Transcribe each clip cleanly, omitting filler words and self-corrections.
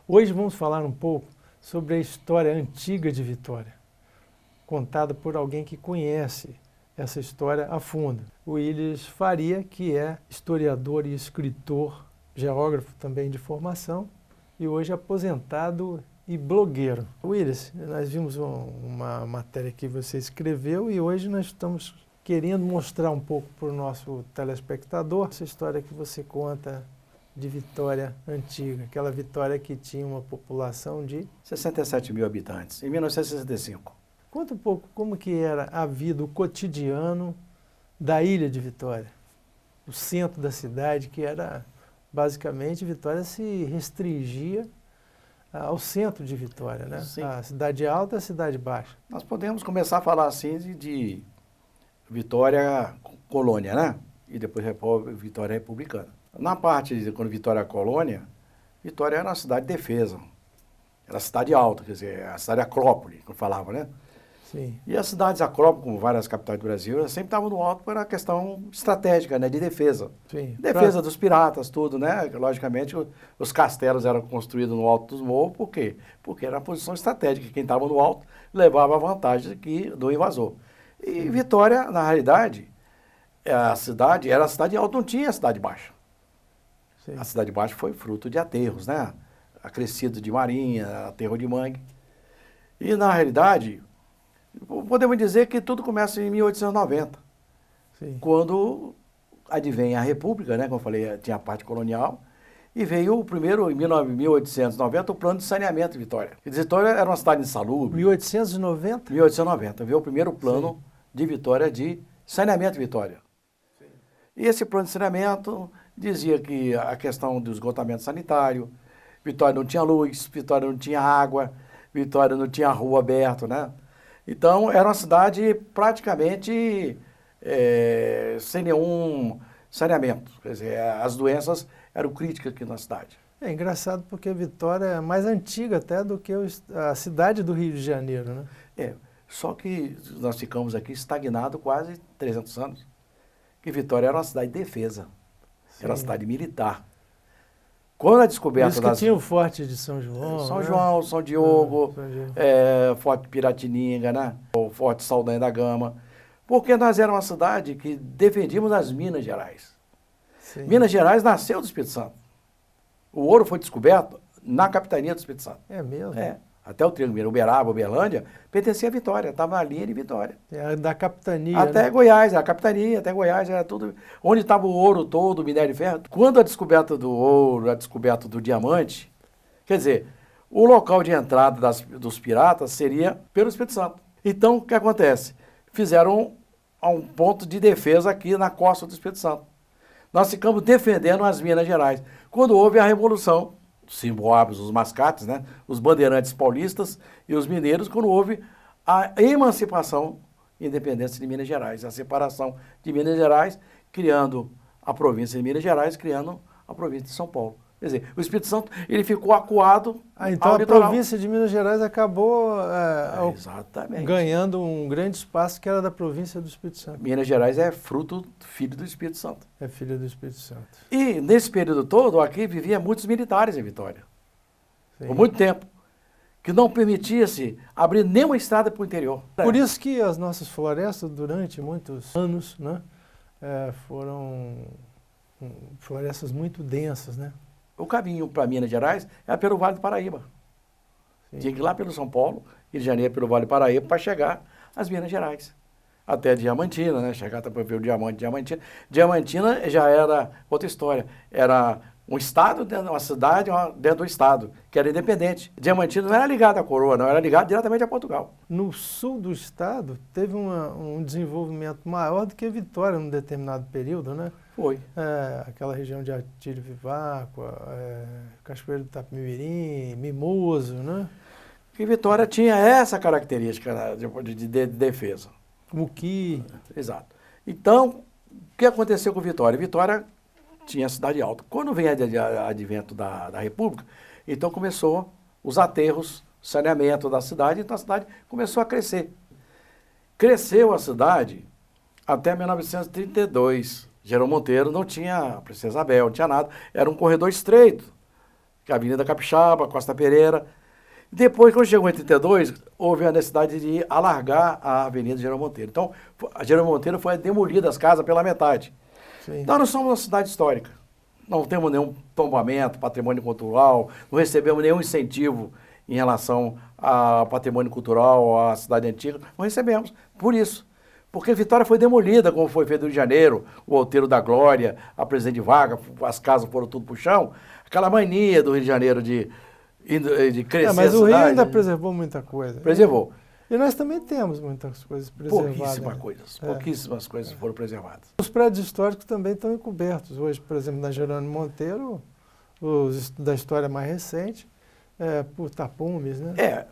Hoje vamos falar um pouco sobre a história antiga de Vitória, contada por alguém que conhece essa história a fundo. O Willis Faria, que é historiador e escritor, geógrafo também de formação, e hoje aposentado e blogueiro. Willis, nós vimos uma matéria que você escreveu e hoje nós estamos querendo mostrar um pouco para o nosso telespectador essa história que você conta de Vitória antiga, aquela Vitória que tinha uma população de 67 mil habitantes, em 1965. Conta um pouco como que era a vida, o cotidiano da ilha de Vitória, o centro da cidade, que era basicamente Vitória se restringia ao centro de Vitória, né? Sim. A cidade alta e a cidade baixa. Nós podemos começar a falar assim de Vitória colônia, né? E depois Vitória republicana. Na parte de quando Vitória colônia, Vitória era uma cidade de defesa. Era a cidade alta, quer dizer, a cidade acrópole, como falava, né? Sim. E as cidades acrópolis, como várias capitais do Brasil, sempre estavam no alto por uma questão estratégica, né? De defesa. Sim. Defesa dos piratas, tudo, né? Logicamente, os castelos eram construídos no alto dos morros, por quê? Porque era uma posição estratégica. Quem estava no alto levava a vantagem do invasor. E Vitória, na realidade, a cidade era a cidade alta, não tinha a cidade baixa. Sim. A cidade baixa foi fruto de aterros, né? Acrescido de marinha, aterro de mangue. E, na realidade, podemos dizer que tudo começa em 1890, Sim. quando advém a República, né? Como eu falei, tinha a parte colonial, e veio o primeiro, em 1890, o plano de saneamento de Vitória. Vitória era uma cidade insalubre. 1890? 1890, veio o primeiro plano de Vitória de saneamento de Vitória. Sim. E esse plano de saneamento dizia que a questão do esgotamento sanitário, Vitória não tinha luz, Vitória não tinha água, Vitória não tinha rua aberta, né? Então, era uma cidade praticamente sem nenhum saneamento. Quer dizer, as doenças eram críticas aqui na cidade. É engraçado porque Vitória é mais antiga até do que a cidade do Rio de Janeiro, né? É, só que nós ficamos aqui estagnados quase 300 anos. Que Vitória era uma cidade de defesa. Sim. Era uma cidade militar. Quando a descoberta isso que tinha o Forte de São João. São né? João, São Diogo, São Diogo. Forte Piratininga, né? O Forte Saldanha da Gama. Porque nós éramos uma cidade que defendíamos as Minas Gerais. Sim. Minas Gerais nasceu do Espírito Santo. O ouro foi descoberto na capitania do Espírito Santo. É mesmo? É. Até o Triângulo Mineiro, Uberaba, Uberlândia, pertencia a Vitória, estava na linha de Vitória. É da capitania. Até né? Goiás, a capitania, até Goiás, era tudo. Onde estava o ouro todo, o minério de ferro. Quando a descoberta do ouro, a descoberta do diamante, quer dizer, o local de entrada dos piratas seria pelo Espírito Santo. Então, o que acontece? Fizeram um ponto de defesa aqui na costa do Espírito Santo. Nós ficamos defendendo as Minas Gerais. Quando houve a Revolução, símbolos, os mascates, né? Os bandeirantes paulistas e os mineiros, quando houve a emancipação e independência de Minas Gerais, a separação de Minas Gerais, criando a província de Minas Gerais, criando a província de São Paulo. Quer dizer, o Espírito Santo ele ficou acuado então ao a litoral. província de Minas Gerais acabou Exatamente. ganhando um grande espaço que era da província do Espírito Santo. Minas Gerais é filho do Espírito Santo. É filha do Espírito Santo. E nesse período todo, aqui vivia muitos militares em Vitória. Sim. Por muito tempo. Que não permitia-se abrir nenhuma estrada para o interior. Por isso que as nossas florestas, durante muitos anos, né, foram florestas muito densas, né? O caminho para Minas Gerais era pelo Vale do Paraíba. Sim. Tinha que ir lá pelo São Paulo, Rio de Janeiro, pelo Vale do Paraíba, para chegar às Minas Gerais. Até Diamantina, né? Chegar até para ver o diamante de Diamantina. Diamantina já era outra história. Era um estado dentro de uma cidade, dentro do estado, que era independente. Diamantina não era ligado à coroa, não, era ligado diretamente a Portugal. No sul do estado, teve um desenvolvimento maior do que Vitória num determinado período, né? Foi. Aquela região de Atílio Viváqua, Cachoeiro do Itapemirim, Mimoso, né? E Vitória tinha essa característica, né, de defesa. Muqui. Exato. Então, o que aconteceu com Vitória? Vitória tinha cidade alta. Quando vem o advento da República, então começou os aterros, saneamento da cidade, então a cidade começou a crescer. Cresceu a cidade até 1932. Jerônimo Monteiro não tinha a Princesa Isabel, não tinha nada. Era um corredor estreito, que é a Avenida Capixaba, Costa Pereira. Depois, quando chegou em 32, houve a necessidade de alargar a Avenida Jerônimo Monteiro. Então, a Jerônimo Monteiro foi demolida as casas pela metade. Sim. Então, nós somos uma cidade histórica. Não temos nenhum tombamento, patrimônio cultural, não recebemos nenhum incentivo em relação ao patrimônio cultural, à cidade antiga. Não recebemos, por isso. Porque Vitória foi demolida, como foi feito no Rio de Janeiro, o Outeiro da Glória, a Presidente Vargas, as casas foram tudo pro chão. Aquela mania do Rio de Janeiro de crescer mas a o Rio cidade, ainda preservou muita coisa. Preservou. E nós também temos muitas coisas preservadas. Pouquíssimas coisas foram preservadas. Os prédios históricos também estão encobertos. Hoje, por exemplo, na Jerônimo Monteiro, os da história mais recente, por tapumes, né?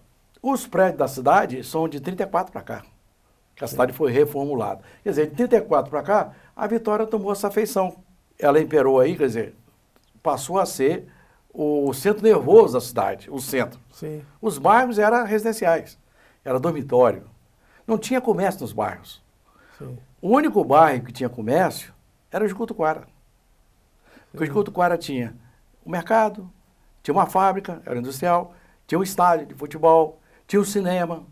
Os prédios da cidade são de 34 para cá, que a cidade foi reformulada. Quer dizer, de 34 para cá, a Vitória tomou essa feição. Ela imperou aí, quer dizer, passou a ser o centro nervoso da cidade, o centro. Sim. Os bairros eram residenciais, era dormitório. Não tinha comércio nos bairros. Sim. O único bairro que tinha comércio era o Jucutuquara. Porque o Jucutuquara tinha o mercado, tinha uma fábrica, era industrial, tinha um estádio de futebol, tinha um cinema.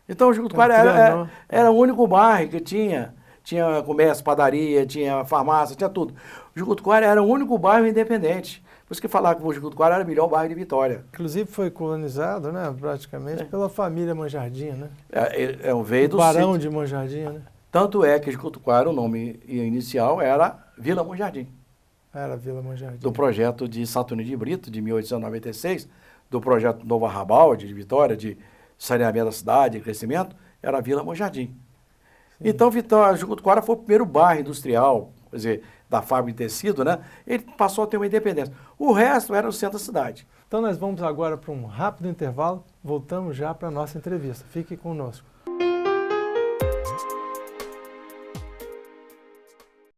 Então o Jucutuquara era o único bairro que tinha comércio, padaria, tinha farmácia, tinha tudo. O Jucutuquara era o único bairro independente. Por isso que falaram que o Jucutuquara era o melhor bairro de Vitória. Inclusive foi colonizado, né, praticamente, pela família Manjardim, né? Veio do Barão sítio de Manjardim, né? Tanto é que Jucutuquara, o nome inicial era Vila Manjardim. Era Vila Manjardim. Do projeto de Saturnino de Brito, de 1896, do projeto Novo Arrabalde, de Vitória, de saneamento da cidade, de crescimento, era a Vila Manjardim. Sim. Então, Jucutuquara foi o primeiro bairro industrial, quer dizer, da fábrica de tecido, né? Ele passou a ter uma independência. O resto era o centro da cidade. Então nós vamos agora para um rápido intervalo, voltamos já para a nossa entrevista. Fique conosco.